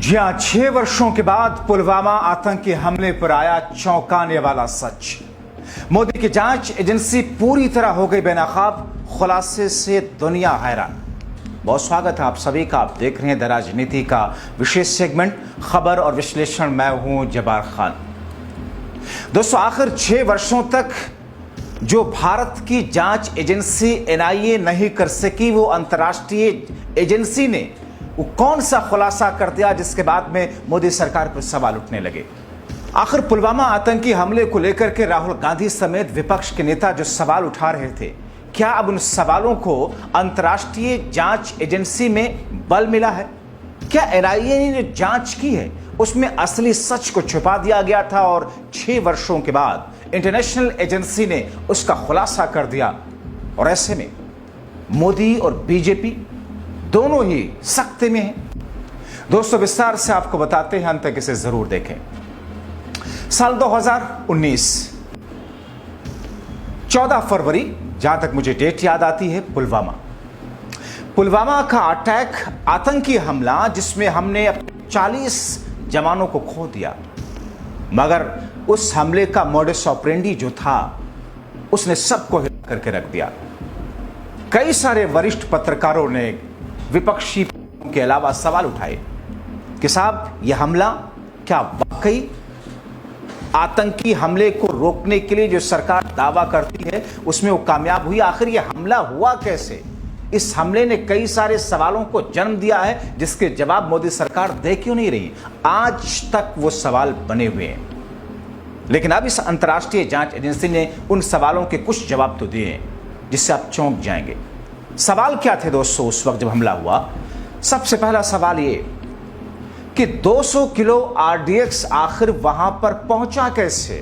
जी हाँ, 6 वर्षों के बाद पुलवामा आतंकी हमले पर आया चौंकाने वाला सच। मोदी की जांच एजेंसी पूरी तरह हो गई बेनकाब, खुलासे से दुनिया हैरान। बहुत स्वागत है आप सभी का। आप देख रहे हैं द राजनीति का विशेष सेगमेंट खबर और विश्लेषण। मैं हूं जब्बार खान। दोस्तों, आखिर 6 वर्षों तक जो भारत की जांच एजेंसी एनआईए नहीं कर सकी, वो अंतर्राष्ट्रीय एजेंसी ने वो कौन सा खुलासा कर दिया जिसके बाद में मोदी सरकार पर सवाल उठने लगे। आखिर पुलवामा आतंकी हमले को लेकर के राहुल गांधी समेत विपक्ष के नेता जो सवाल उठा रहे थे, क्या अब उन सवालों को अंतर्राष्ट्रीय जांच एजेंसी में बल मिला है? क्या एनआईए ने जो जांच की है उसमें असली सच को छुपा दिया गया था और 6 वर्षों के बाद इंटरनेशनल एजेंसी ने उसका खुलासा कर दिया? और ऐसे में मोदी और बीजेपी दोनों ही सख्ते में हैं। दोस्तों, विस्तार से आपको बताते हैं, अंत तक इसे जरूर देखें। साल 2019 14 फरवरी, जहां तक मुझे डेट याद आती है, पुलवामा का अटैक, आतंकी हमला जिसमें हमने 40 जवानों को खो दिया। मगर उस हमले का मोडस ऑपरेंडी जो था उसने सबको हिला करके रख दिया। कई सारे वरिष्ठ पत्रकारों ने विपक्षी के अलावा सवाल उठाए कि साहब, यह हमला क्या वाकई आतंकी हमले को रोकने के लिए जो सरकार दावा करती है उसमें वो कामयाब हुई? आखिर यह हमला हुआ कैसे? इस हमले ने कई सारे सवालों को जन्म दिया है जिसके जवाब मोदी सरकार दे क्यों नहीं रही? आज तक वो सवाल बने हुए हैं। लेकिन अब इस अंतर्राष्ट्रीय जांच एजेंसी ने उन सवालों के कुछ जवाब तो दिए हैं जिससे आप चौंक जाएंगे। सवाल क्या थे दोस्तों उस वक्त जब हमला हुआ? सबसे पहला सवाल ये कि 200 किलो आरडीएक्स आखिर वहां पर पहुंचा कैसे?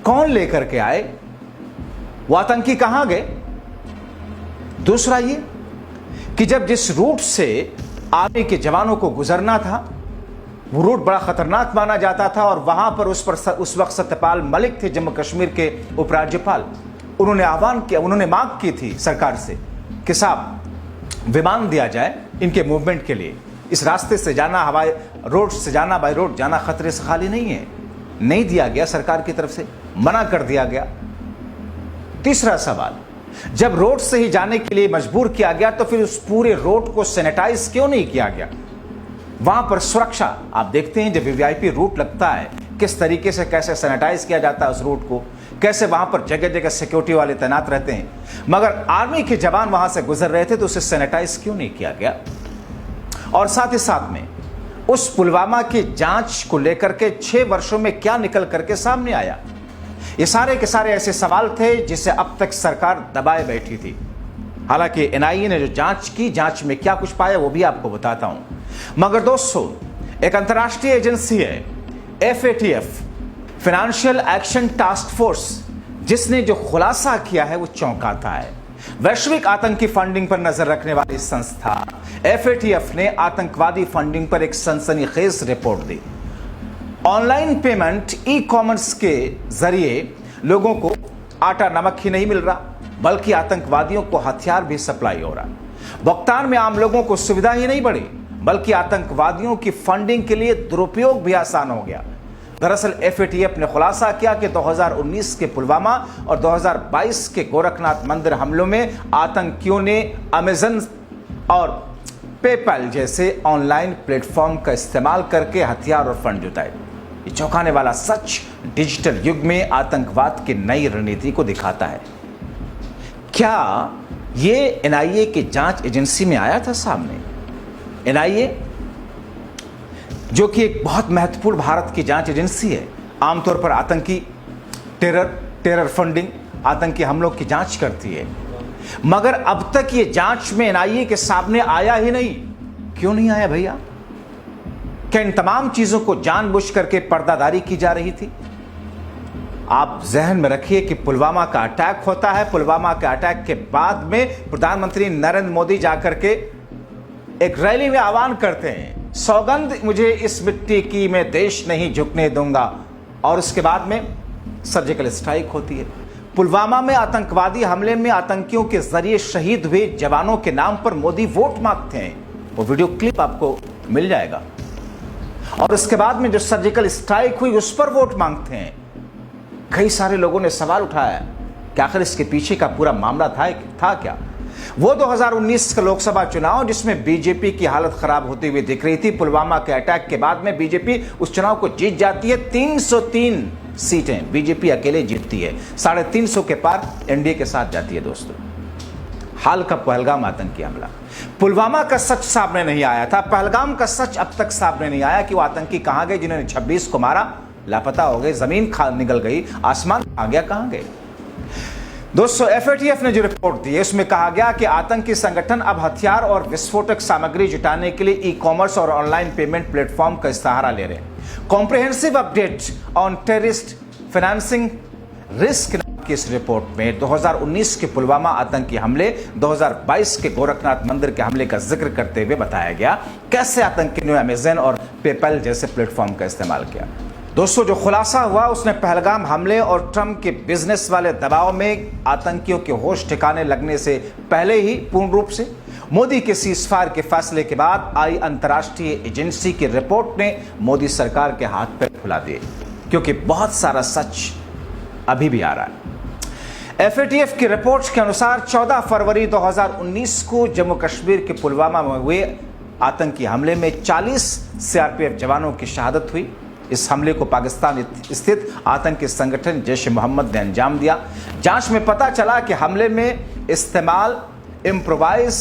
कौन लेकर के आए? वो आतंकी कहां गए? दूसरा ये कि जब जिस रूट से आर्मी के जवानों को गुजरना था वो रूट बड़ा खतरनाक माना जाता था और वहां पर उस वक्त सत्यपाल मलिक थे, जम्मू कश्मीर के उपराज्यपाल। उन्होंने मांग की थी सरकार से कि साहब, विमान दिया जाए इनके मूवमेंट के लिए। इस रास्ते से जाना, हवाई रोड से जाना, बाई रोड जाना खतरे से खाली नहीं है। नहीं दिया गया, सरकार की तरफ से मना कर दिया गया। तीसरा सवाल, जब रोड से ही जाने के लिए मजबूर किया गया तो फिर उस पूरे रोड को सैनिटाइज क्यों नहीं किया गया? वहां पर सुरक्षा, आप देखते हैं जब वीवीआईपी रूट लगता है किस तरीके से, कैसे सैनिटाइज किया जाता है उस रूट को, कैसे वहां पर जगह जगह सिक्योरिटी वाले तैनात रहते हैं। मगर आर्मी के जवान वहां से गुजर रहे थे तो उसे सैनिटाइज क्यों नहीं किया गया? और साथ ही साथ में उस पुलवामा की जांच को लेकर के 6 वर्षों में क्या निकल करके सामने आया? ये सारे के सारे ऐसे सवाल थे जिसे अब तक सरकार दबाए बैठी थी। हालांकि एनआईए ने जो जांच की, जांच में क्या कुछ पाया वो भी आपको बताता हूं। मगर दोस्तों, एक अंतर्राष्ट्रीय एजेंसी है FATF, financial action task force, जिसने जो खुलासा किया है वो चौंकाता है। वैश्विक आतंकी फंडिंग पर नजर रखने वाली संस्था एफएटीएफ ने आतंकवादी फंडिंग पर एक सनसनीखेज रिपोर्ट दी। ऑनलाइन पेमेंट, ई कॉमर्स के जरिए लोगों को आटा नमक ही नहीं मिल रहा बल्कि आतंकवादियों को हथियार भी सप्लाई हो रहा। भुगतान में आम लोगों को सुविधा ही नहीं बढ़ी बल्कि आतंकवादियों की फंडिंग के लिए दुरुपयोग भी आसान हो गया। दरअसल एफएटीएफ ने खुलासा किया कि 2019 के पुलवामा और 2022 के गोरखनाथ मंदिर हमलों में आतंकियों ने अमेजन और पेपैल जैसे ऑनलाइन प्लेटफॉर्म का इस्तेमाल करके हथियार और फंड जुटाए। ये चौंकाने वाला सच डिजिटल युग में आतंकवाद की नई रणनीति को दिखाता है। क्या ये एनआईए की जांच एजेंसी में आया था सामने? एनआईए जो कि एक बहुत महत्वपूर्ण भारत की जांच एजेंसी है, आमतौर पर आतंकी टेरर फंडिंग, आतंकी हमलों की जांच करती है। मगर अब तक ये जांच में एनआईए के सामने आया ही नहीं। क्यों नहीं आया भैया? क्या इन तमाम चीजों को जानबूझ करके पर्दादारी की जा रही थी? आप जहन में रखिए कि पुलवामा का अटैक होता है। पुलवामा के अटैक के बाद में प्रधानमंत्री नरेंद्र मोदी जाकर के एक रैली में आह्वान करते हैं, सौगंध मुझे इस मिट्टी की, मैं देश नहीं झुकने दूंगा। और उसके बाद में सर्जिकल स्ट्राइक होती है। पुलवामा में आतंकवादी हमले में आतंकियों के जरिए शहीद हुए जवानों के नाम पर मोदी वोट मांगते हैं। वो वीडियो क्लिप आपको मिल जाएगा। और उसके बाद में जो सर्जिकल स्ट्राइक हुई उस पर वोट मांगते हैं। कई सारे लोगों ने सवाल उठाया कि आखिर इसके पीछे का पूरा मामला था क्या। वो 2019 का लोकसभा चुनाव जिसमें बीजेपी की हालत खराब होती हुई दिख रही थी। पुलवामा के अटैक के बाद में बीजेपी उस चुनाव को जीत जाती है। 303 सीटें बीजेपी अकेले जीतती है, 350 के पार एनडीए के साथ जाती है। दोस्तों, हाल का पहलगाम आतंकी हमला, पुलवामा का सच सामने नहीं आया था। पहलगाम का सच अब तक सामने नहीं आया कि वो आतंकी कहां गए जिन्होंने 26 को मारा, लापता हो गए, जमीन निकल गई, आसमान आ गया, कहां गए। दोस्तों, FATF ने जो रिपोर्ट दी है उसमें कहा गया कि आतंकी संगठन अब हथियार और विस्फोटक सामग्री जुटाने के लिए ई-कॉमर्स और ऑनलाइन पेमेंट प्लेटफॉर्म का सहारा ले रहे हैं। Comprehensive update on terrorist financing risk की इस रिपोर्ट में 2019 के पुलवामा आतंकी हमले, 2022 के गोरखनाथ मंदिर के हमले का जिक्र करते हुए बताया गया कैसे आतंकियों ने अमेज़न और पेपैल जैसे प्लेटफॉर्म का इस्तेमाल किया। दोस्तों, जो खुलासा हुआ उसने पहलगाम हमले और ट्रंप के बिजनेस वाले दबाव में आतंकियों के होश ठिकाने लगने से पहले ही पूर्ण रूप से मोदी के सीज़फायर के फैसले के बाद आई अंतर्राष्ट्रीय एजेंसी की रिपोर्ट ने मोदी सरकार के हाथ पैर फुला दिए, क्योंकि बहुत सारा सच अभी भी आ रहा है। FATF की रिपोर्ट के अनुसार 14 फरवरी 2019 को जम्मू कश्मीर के पुलवामा में हुए आतंकी हमले में 40 CRPF जवानों की शहादत हुई। इस हमले को पाकिस्तान स्थित आतंकी संगठन जैश ए मोहम्मद ने अंजाम दिया। जांच में पता चला कि हमले में इस्तेमाल इम्प्रोवाइज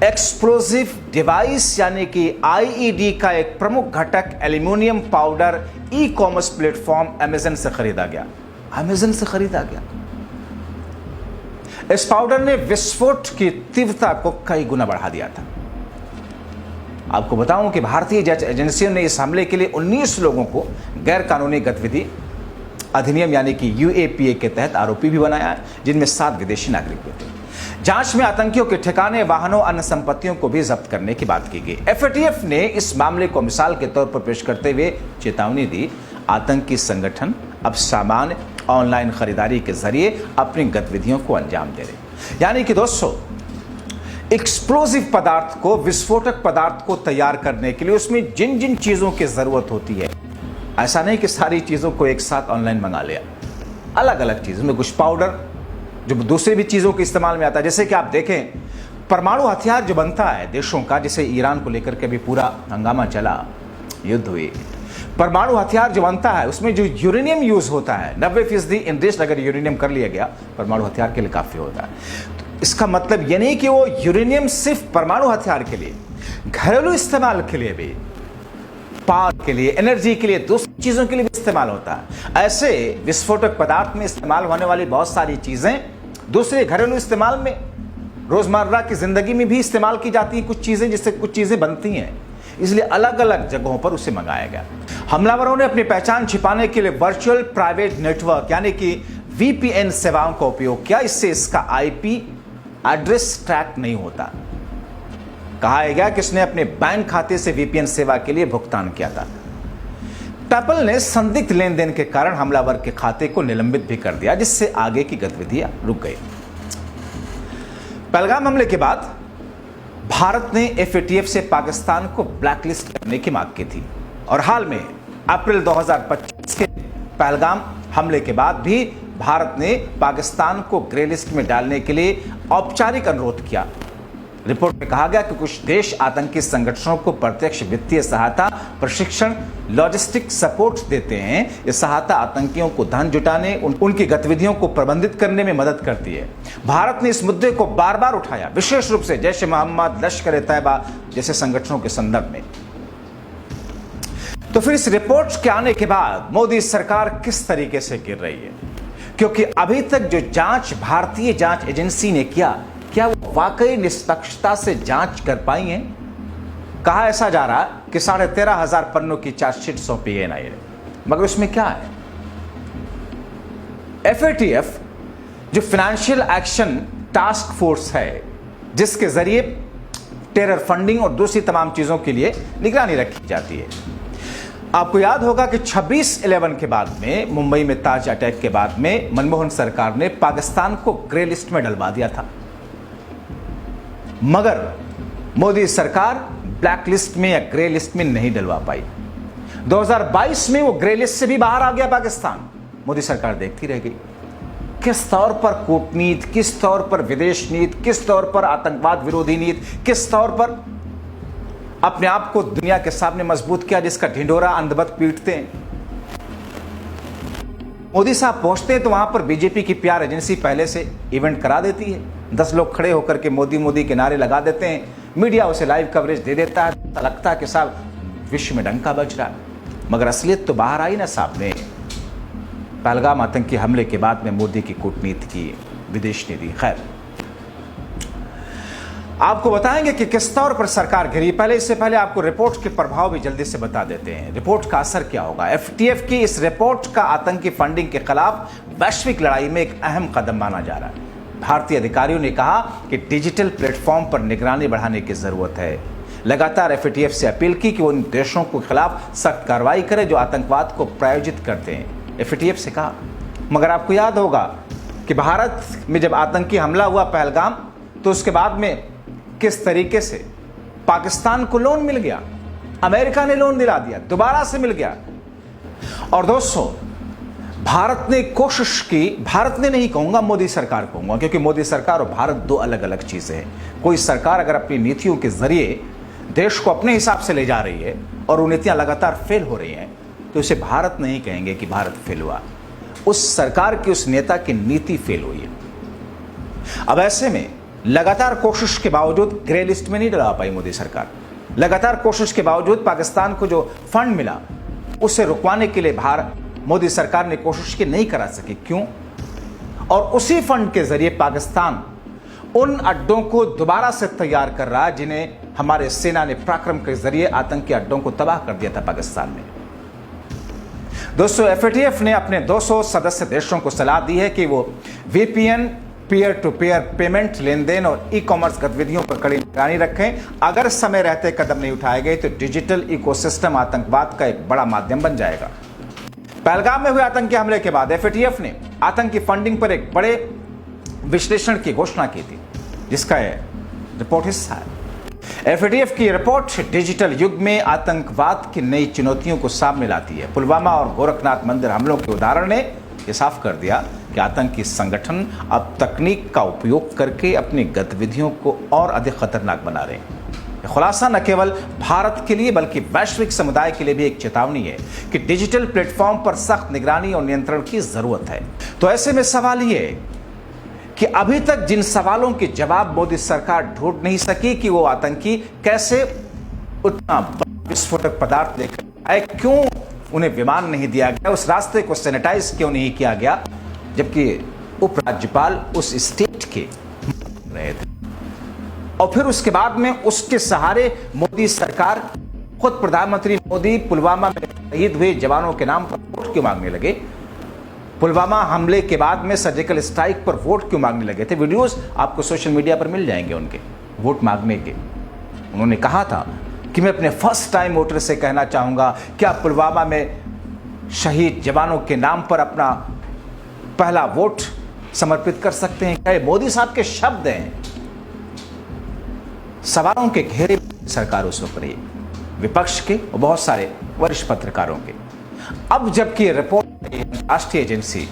एक्सप्लोसिव डिवाइस यानी कि IED का एक प्रमुख घटक aluminium powder ecommerce platform Amazon से खरीदा गया। अमेज़न से खरीदा गया। इस पाउडर ने विस्फोट की तीव्रता को कई गुना बढ़ा दिया था। आपको बताऊं कि भारतीय जांच एजेंसियों ने इस हमले के लिए 19 लोगों को गैर कानूनी गतिविधि अधिनियम यानी कि UAPA के तहत आरोपी भी बनाया है, जिनमें 7 विदेशी नागरिक भी थे। जांच में आतंकियों के ठिकाने, वाहनों, अन्य संपत्तियों को भी जब्त करने की बात की गई। FATF ने इस मामले को मिसाल के तौर पर पेश करते हुए चेतावनी दी, आतंकी संगठन अब सामान्य ऑनलाइन खरीदारी के जरिए अपनी गतिविधियों को अंजाम दे रहे। यानी कि दोस्तों, एक्सप्लोसिव पदार्थ को, विस्फोटक पदार्थ को तैयार करने के लिए उसमें जिन जिन चीजों की जरूरत होती है, ऐसा नहीं कि सारी चीजों को एक साथ ऑनलाइन मंगा लिया। अलग अलग चीजों में कुछ पाउडर जो दूसरी भी चीजों के इस्तेमाल में आता है। जैसे कि आप देखें, परमाणु हथियार जो बनता है देशों का, जैसे ईरान को लेकर के भी पूरा हंगामा चला, युद्ध हुई। परमाणु हथियार जो बनता है उसमें जो यूरेनियम यूज होता है, 90% इंडस्ट्री अगर यूरेनियम कर लिया गया परमाणु हथियार के लिए काफी होता है। इसका मतलब यह नहीं कि वो यूरेनियम सिर्फ परमाणु हथियार के लिए, घरेलू इस्तेमाल के लिए भी, पावर के लिए, एनर्जी के लिए, दूसरी चीजों के लिए भी इस्तेमाल होता है। ऐसे विस्फोटक पदार्थ में इस्तेमाल होने वाली बहुत सारी चीजें दूसरे घरेलू इस्तेमाल में, रोजमर्रा की जिंदगी में भी इस्तेमाल की जाती हैं कुछ चीजें, जिससे कुछ चीजें बनती हैं। इसलिए अलग अलग जगहों पर उसे मंगाया गया। हमलावरों ने अपनी पहचान छिपाने के लिए वर्चुअल प्राइवेट नेटवर्क यानी कि VPN सेवाओं का उपयोग किया। इससे इसका IP एड्रेस ट्रैक नहीं होता। कहा गया कि इसने अपने बैंक खाते से VPN सेवा के लिए भुगतान किया था। पेपल ने संदिग्ध लेन देन के कारण हमलावर के खाते को निलंबित भी कर दिया, जिससे आगे की गतिविधियां रुक गई। पहलगाम हमले के बाद भारत ने FATF से पाकिस्तान को ब्लैकलिस्ट करने की मांग की थी और हाल में अप्रैल 2025 के पहलगाम हमले के बाद भी भारत ने पाकिस्तान को ग्रे लिस्ट में डालने के लिए औपचारिक अनुरोध किया। रिपोर्ट में कहा गया कि कुछ देश आतंकी संगठनों को प्रत्यक्ष वित्तीय सहायता, प्रशिक्षण, लॉजिस्टिक सपोर्ट देते हैं। यह सहायता आतंकियों को धन जुटाने, उनकी गतिविधियों को प्रबंधित करने में मदद करती है। भारत ने इस मुद्दे को बार बार उठाया, विशेष रूप से जैश ए मोहम्मद, लश्कर-ए-तैयबा जैसे संगठनों के संदर्भ में। तो फिर इस रिपोर्ट के आने के बाद मोदी सरकार किस तरीके से गिर रही है? क्योंकि अभी तक जो जांच भारतीय जांच एजेंसी ने किया, क्या वो वाकई निष्पक्षता से जांच कर पाई है? कहा ऐसा जा रहा कि 13,500 पन्नों की चार्जशीट सौंपी है NIA ने, मगर उसमें क्या है? FATF जो फाइनेंशियल एक्शन टास्क फोर्स है, जिसके जरिए टेरर फंडिंग और दूसरी तमाम चीजों के लिए निगरानी रखी जाती है। आपको याद होगा कि 26/11 के बाद में, मुंबई में ताज अटैक के बाद में, मनमोहन सरकार ने पाकिस्तान को ग्रे लिस्ट में डलवा दिया था, मगर मोदी सरकार ब्लैक लिस्ट में या ग्रे लिस्ट में नहीं डलवा पाई। 2022 में वो ग्रे लिस्ट से भी बाहर आ गया पाकिस्तान। मोदी सरकार देखती रह गई। किस तौर पर कूटनीति, किस तौर पर विदेश नीति, किस तौर पर आतंकवाद विरोधी नीति, किस तौर पर अपने आप को दुनिया के सामने मजबूत किया, जिसका ढिंढोरा अंधबत पीटते हैं। मोदी साहब पहुंचते हैं तो वहां पर बीजेपी की पीआर एजेंसी पहले से इवेंट करा देती है। 10 लोग खड़े होकर के मोदी मोदी के नारे लगा देते हैं। मीडिया उसे लाइव कवरेज दे देता है। लगता है कि साहब विश्व में डंका बज रहा है, मगर असलियत तो बाहर आई ना सामने। पहलगाम आतंकी हमले के बाद में मोदी की कूटनीति की, विदेश नीति। खैर, आपको बताएंगे कि किस तौर पर सरकार गिरी। इससे पहले आपको रिपोर्ट के प्रभाव भी जल्दी से बता देते हैं। रिपोर्ट का असर क्या होगा। एफएटीएफ की इस रिपोर्ट का आतंकी फंडिंग के खिलाफ वैश्विक लड़ाई में एक अहम कदम माना जा रहा है। भारतीय अधिकारियों ने कहा कि डिजिटल प्लेटफॉर्म पर निगरानी बढ़ाने की जरूरत है। लगातार एफएटीएफ से अपील की कि वो उन देशों के खिलाफ सख्त कार्रवाई करे जो आतंकवाद को प्रायोजित करते हैं। एफएटीएफ से कहा, मगर आपको याद होगा कि भारत में जब आतंकी हमला हुआ पहलगाम, तो उसके बाद में किस तरीके से पाकिस्तान को लोन मिल गया, अमेरिका ने लोन दिला दिया, दोबारा से मिल गया। और दोस्तों, भारत ने कोशिश की, भारत ने नहीं कहूंगा, मोदी सरकार कहूंगा, क्योंकि मोदी सरकार और भारत दो अलग अलग चीजें हैं। कोई सरकार अगर अपनी नीतियों के जरिए देश को अपने हिसाब से ले जा रही है और वो नीतियां लगातार फेल हो रही हैं, तो इसे भारत नहीं कहेंगे कि भारत फेल हुआ। उस सरकार की, उस नेता की नीति फेल हुई है। अब ऐसे में लगातार कोशिश के बावजूद ग्रे लिस्ट में नहीं डला पाई मोदी सरकार। लगातार कोशिश के बावजूद पाकिस्तान को जो फंड मिला उसे रुकवाने के लिए मोदी सरकार ने कोशिश की, नहीं करा सकी। क्यों? और उसी फंड के जरिए पाकिस्तान उन अड्डों को दोबारा से तैयार कर रहा है जिन्हें हमारे सेना ने पराक्रम के जरिए आतंकी अड्डों को तबाह कर दिया था पाकिस्तान में। दोस्तों, एफएटीएफ ने अपने 200 सदस्य देशों को सलाह दी है कि वो VPN, peer to peer payment, लेन देन और ई कॉमर्स गतिविधियों पर कड़ी निगरानी रखें। अगर समय रहते कदम नहीं उठाए गए तो डिजिटल इकोसिस्टम आतंकवाद का एक बड़ा माध्यम बन जाएगा। पहलगाम में हुए आतंकी हमले के बाद एफएटीएफ ने आतंकी फंडिंग पर एक बड़े विश्लेषण की घोषणा की थी, जिसका रिपोर्ट हिस्सा है। एफएटीएफ की रिपोर्ट डिजिटल युग में आतंकवाद की नई चुनौतियों को सामने लाती है। पुलवामा और गोरखनाथ मंदिर हमलों के उदाहरण ने यह साफ कर दिया कि आतंकी संगठन अब तकनीक का उपयोग करके अपनी गतिविधियों को और अधिक खतरनाक बना रहे हैं। खुलासा न केवल भारत के लिए बल्कि वैश्विक समुदाय के लिए भी एक चेतावनी है कि डिजिटल प्लेटफॉर्म पर सख्त निगरानी और नियंत्रण की जरूरत है। तो ऐसे में सवाल यह कि अभी तक जिन सवालों के जवाब मोदी सरकार ढूंढ नहीं सकी कि वो आतंकी कैसे उतना विस्फोटक पदार्थ लेकर आए, क्यों उन्हें विमान नहीं दिया गया, उस रास्ते को सैनिटाइज क्यों नहीं किया गया, जबकि उपराज्यपाल उस स्टेट के रहे थे। और फिर उसके बाद में उसके सहारे मोदी सरकार, खुद प्रधानमंत्री मोदी पुलवामा में शहीद हुए जवानों के नाम पर वोट क्यों मांगने लगे? पुलवामा हमले के बाद में सर्जिकल स्ट्राइक पर वोट क्यों मांगने लगे थे? वीडियोस आपको सोशल मीडिया पर मिल जाएंगे उनके वोट मांगने के। उन्होंने कहा था कि मैं अपने फर्स्ट टाइम वोटर से कहना चाहूंगा, क्या पुलवामा में शहीद जवानों के नाम पर अपना पहला वोट समर्पित कर सकते हैं? क्या ये मोदी साहब के शब्द हैं? सवालों के घेरे सरकार उस वक्त रही, विपक्ष के और बहुत सारे वरिष्ठ पत्रकारों के। अब जबकि रिपोर्ट राष्ट्रीय एजेंसी,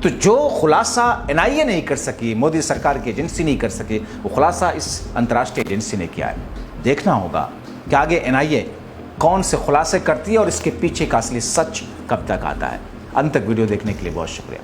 तो जो खुलासा एनआईए नहीं कर सकी, मोदी सरकार की एजेंसी नहीं कर सकी, वो खुलासा इस अंतर्राष्ट्रीय एजेंसी ने किया है। देखना होगा कि आगे एनआईए कौन से खुलासे करती है और इसके पीछे का असली सच कब तक आता है। अंत तक वीडियो देखने के लिए बहुत शुक्रिया।